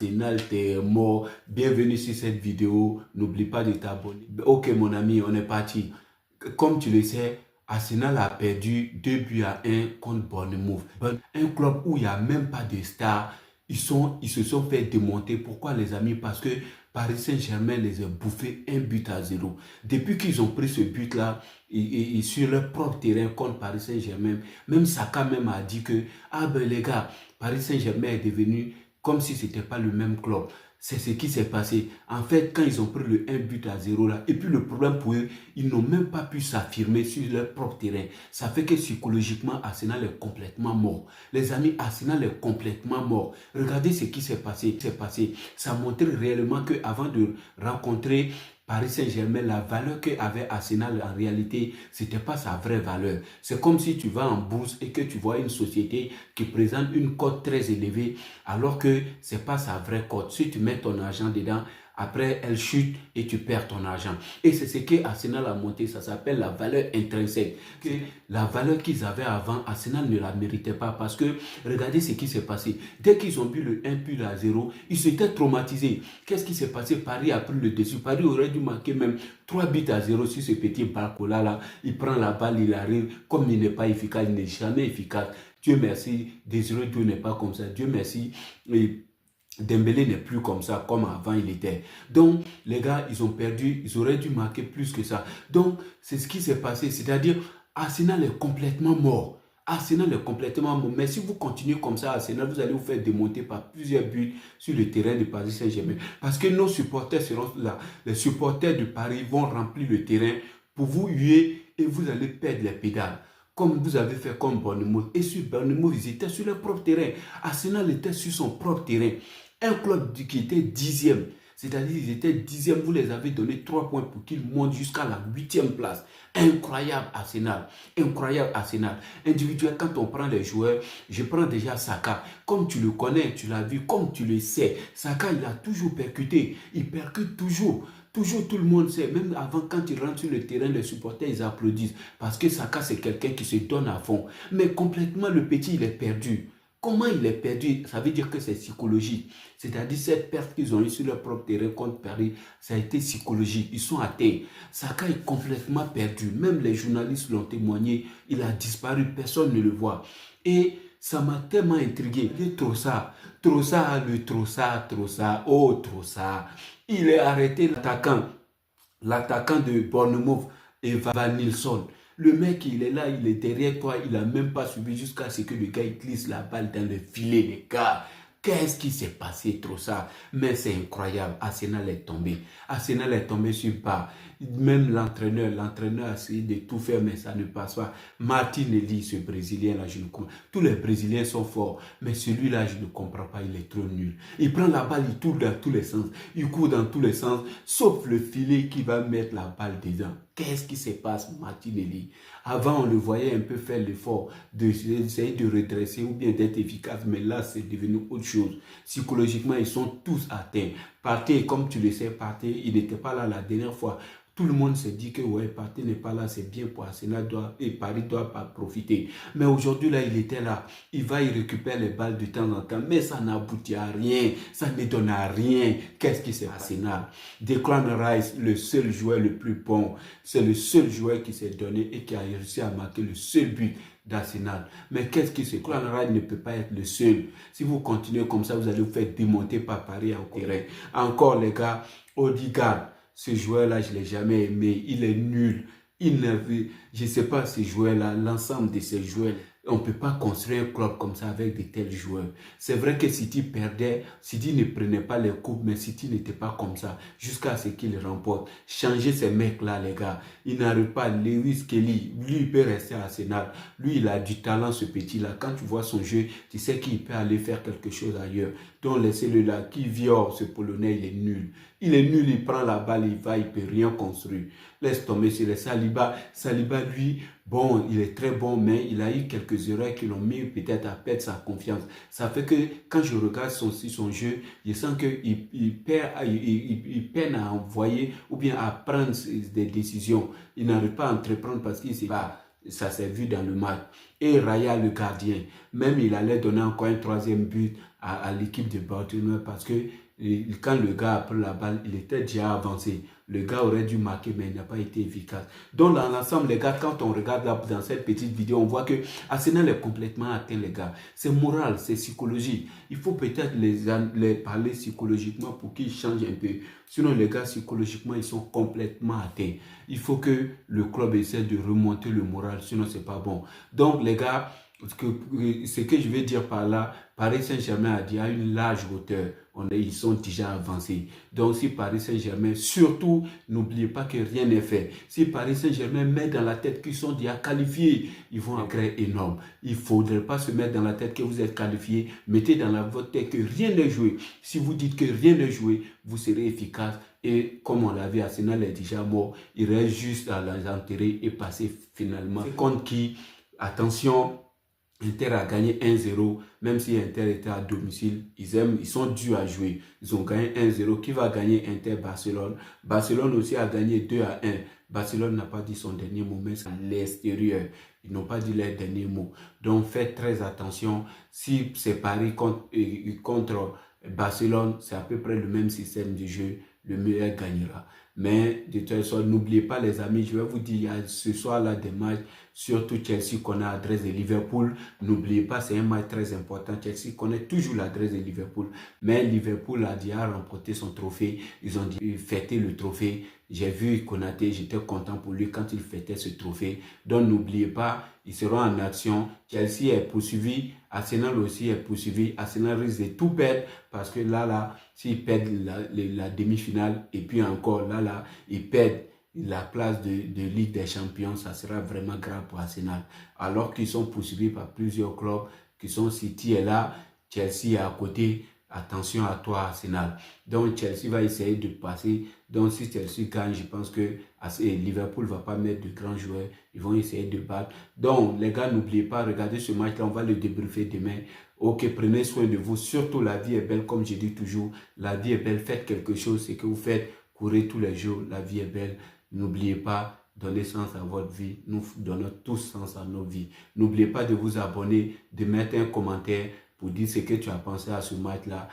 Arsenal, t'es mort. Bienvenue sur cette vidéo. N'oublie pas de t'abonner. Ok, mon ami, on est parti. Comme tu le sais, Arsenal a perdu 2 buts à 1 contre Bournemouth. Un club où il n'y a même pas de stars. Ils se sont fait démonter. Pourquoi, les amis? Parce que Paris Saint-Germain les a bouffés 1 but à 0. Depuis qu'ils ont pris ce but-là, et sur leur propre terrain contre Paris Saint-Germain, même Saka même a dit que, ah ben les gars, Paris Saint-Germain est devenu comme si ce n'était pas le même club. C'est ce qui s'est passé. En fait, quand ils ont pris le 1 but à 0 là, et puis le problème pour eux, ils n'ont même pas pu s'affirmer sur leur propre terrain. Ça fait que psychologiquement, Arsenal est complètement mort. Les amis, Arsenal est complètement mort. Regardez ce qui s'est passé. Ça montre réellement qu'avant de rencontrer Paris Saint-Germain, la valeur qu'avait Arsenal, en réalité, ce n'était pas sa vraie valeur. C'est comme si tu vas en bourse et que tu vois une société qui présente une cote très élevée, alors que ce n'est pas sa vraie cote. Si tu mets ton argent dedans, après, elle chute et tu perds ton argent. Et c'est ce que Arsenal a monté, ça s'appelle la valeur intrinsèque. Que la valeur qu'ils avaient avant, Arsenal ne la méritait pas parce que, regardez ce qui s'est passé. Dès qu'ils ont vu le 1 but à 0, ils s'étaient traumatisés. Qu'est-ce qui s'est passé? Paris a pris le dessus. Paris aurait dû marquer même 3 buts à 0 sur ce petit Barcola là. Il prend la balle, il arrive. Comme il n'est pas efficace, il n'est jamais efficace. Dieu merci, désolé, Dieu n'est pas comme ça. Dieu merci. Dembélé n'est plus comme ça, comme avant il était. Donc, les gars, ils ont perdu, ils auraient dû marquer plus que ça. Donc, c'est ce qui s'est passé. C'est-à-dire, Arsenal est complètement mort. Arsenal est complètement mort. Mais si vous continuez comme ça, Arsenal, vous allez vous faire démonter par plusieurs buts sur le terrain de Paris Saint-Germain. Parce que nos supporters seront là. Les supporters de Paris vont remplir le terrain pour vous huer et vous allez perdre les pédales. Comme vous avez fait comme Bournemouth. Et sur Bournemouth, ils étaient sur leur propre terrain. Arsenal était sur son propre terrain. Un club qui était 10e, c'est-à-dire ils étaient 10e, vous les avez donné 3 points pour qu'ils montent jusqu'à la 8e place. Incroyable Arsenal, incroyable Arsenal. Individuel, quand on prend les joueurs, je prends déjà Saka. Comme tu le connais, tu l'as vu, comme tu le sais, Saka il a toujours percuté, il percute toujours. Toujours tout le monde sait, même avant quand il rentre sur le terrain, les supporters ils applaudissent parce que Saka c'est quelqu'un qui se donne à fond. Mais complètement le petit il est perdu. Comment il est perdu? Ça veut dire que c'est psychologique. C'est-à-dire cette perte qu'ils ont eue sur leur propre terrain contre Paris, ça a été psychologique. Ils sont atteints. Saka est complètement perdu. Même les journalistes l'ont témoigné. Il a disparu. Personne ne le voit. Et ça m'a tellement intrigué. Le Trossard, oh Trossard. Il est arrêté l'attaquant de Bournemouth, Evan Nilsson. Le mec, il est là, il est derrière toi, il n'a même pas suivi jusqu'à ce que le gars il glisse la balle dans le filet, les gars. Qu'est-ce qui s'est passé, trop ça? Mais c'est incroyable, Arsenal est tombé. Arsenal est tombé sur bas. Même l'entraîneur a essayé de tout faire, mais ça ne passe pas. Martinelli, ce Brésilien-là, je ne comprends pas. Tous les Brésiliens sont forts, mais celui-là, je ne comprends pas, il est trop nul. Il prend la balle, il tourne dans tous les sens. Il court dans tous les sens, sauf le filet qui va mettre la balle dedans. Qu'est-ce qui se passe, Martinelli? Avant, on le voyait un peu faire l'effort d'essayer de redresser ou bien d'être efficace, mais là, c'est devenu autre chose. Psychologiquement, ils sont tous atteints. Partey, comme tu le sais, Partey, il n'était pas là la dernière fois. Tout le monde s'est dit que ouais, Partey n'est pas là, c'est bien pour Arsenal et Paris doit pas profiter. Mais aujourd'hui, là, il était là. Il va y récupérer les balles de temps en temps, mais ça n'aboutit à rien. Ça ne donne à rien. Qu'est-ce qui s'est passé? Declan Rice, le seul joueur le plus bon, c'est le seul joueur qui s'est donné et qui a réussi à marquer le seul but d'Arsenal. Mais qu'est-ce qui se passe? Declan Rice ne peut pas être le seul. Si vous continuez comme ça, vous allez vous faire démonter par Paris en terrain. Encore les gars, Odegaard. Ce joueur-là, je ne l'ai jamais aimé. Il est nul. Je ne sais pas, ce joueur-là, l'ensemble de ces joueurs, on ne peut pas construire un club comme ça avec de tels joueurs. C'est vrai que City perdait, City ne prenait pas les coupes, mais City n'était pas comme ça jusqu'à ce qu'il remporte. Changez ces mecs-là, les gars. Il n'arrive pas. Lewis Kelly, lui, il peut rester à Arsenal. Lui, il a du talent, ce petit-là. Quand tu vois son jeu, tu sais qu'il peut aller faire quelque chose ailleurs. Donc, laissez-le là. Qui viole ce Polonais, il est nul. Il est nul, il prend la balle, il va, il ne peut rien construire. Laisse tomber sur les Saliba. Saliba, lui, bon, il est très bon, mais il a eu quelques erreurs qui l'ont mis peut-être à perdre sa confiance. Ça fait que quand je regarde son jeu, je sens qu'il peine à envoyer ou bien à prendre des décisions. Il n'arrive pas à entreprendre parce qu'il ne sait pas. Ça s'est vu dans le match. Et Raya, le gardien, même il allait donner encore un troisième but à l'équipe de Barcelone parce que quand le gars a pris la balle, il était déjà avancé. Le gars aurait dû marquer, mais il n'a pas été efficace. Donc, dans l'ensemble, les gars, quand on regarde là, dans cette petite vidéo, on voit que Arsenal est complètement atteint, les gars. C'est moral, c'est psychologique. Il faut peut-être les parler psychologiquement pour qu'ils changent un peu. Sinon, les gars, psychologiquement, ils sont complètement atteints. Il faut que le club essaie de remonter le moral, sinon, c'est pas bon. Donc, les gars, ce que je vais dire par là, Paris Saint-Germain a dit à une large hauteur, ils sont déjà avancés. Donc si Paris Saint-Germain, surtout, n'oubliez pas que rien n'est fait. Si Paris Saint-Germain met dans la tête qu'ils sont déjà qualifiés, ils vont en créer énorme. Il ne faudrait pas se mettre dans la tête que vous êtes qualifiés. Mettez dans votre tête que rien n'est joué. Si vous dites que rien n'est joué, vous serez efficace. Et comme on l'a vu, Arsenal est déjà mort. Il reste juste à l'enterrer et passer finalement. C'est contre qui, attention, Inter a gagné 1-0, même si Inter était à domicile, ils sont durs à jouer. Ils ont gagné 1-0. Qui va gagner Inter-Barcelone? Barcelone aussi a gagné 2-1. Barcelone n'a pas dit son dernier mot, mais c'est à l'extérieur. Ils n'ont pas dit leur dernier mot. Donc faites très attention. Si c'est Paris contre Barcelone, c'est à peu près le même système de jeu. Le meilleur gagnera. Mais de toute façon, n'oubliez pas les amis, je vais vous dire, il y a ce soir-là des matchs, surtout Chelsea connaît l'adresse de Liverpool. N'oubliez pas, c'est un match très important. Chelsea connaît toujours l'adresse de Liverpool. Mais Liverpool a déjà remporté son trophée. Ils ont fêté le trophée. J'ai vu Konaté, j'étais content pour lui quand il fêtait ce trophée. Donc n'oubliez pas, ils seront en action. Chelsea est poursuivi, Arsenal aussi est poursuivi. Arsenal risque de tout perdre parce que là, s'ils perdent la demi-finale et puis encore là, ils perdent la place de Ligue des Champions, ça sera vraiment grave pour Arsenal. Alors qu'ils sont poursuivis par plusieurs clubs qui sont City est là, Chelsea est à côté. Attention à toi, Arsenal. Donc, Chelsea va essayer de passer. Donc, si Chelsea gagne, je pense que Liverpool ne va pas mettre de grands joueurs. Ils vont essayer de battre. Donc, les gars, n'oubliez pas, regardez ce match-là. On va le débriefer demain. Ok, prenez soin de vous. Surtout, la vie est belle, comme je dis toujours. La vie est belle. Faites quelque chose. C'est que vous faites. Courez tous les jours. La vie est belle. N'oubliez pas. Donnez sens à votre vie. Nous donnons tous sens à nos vies. N'oubliez pas de vous abonner, de mettre un commentaire pour dire ce que tu as pensé à ce match-là.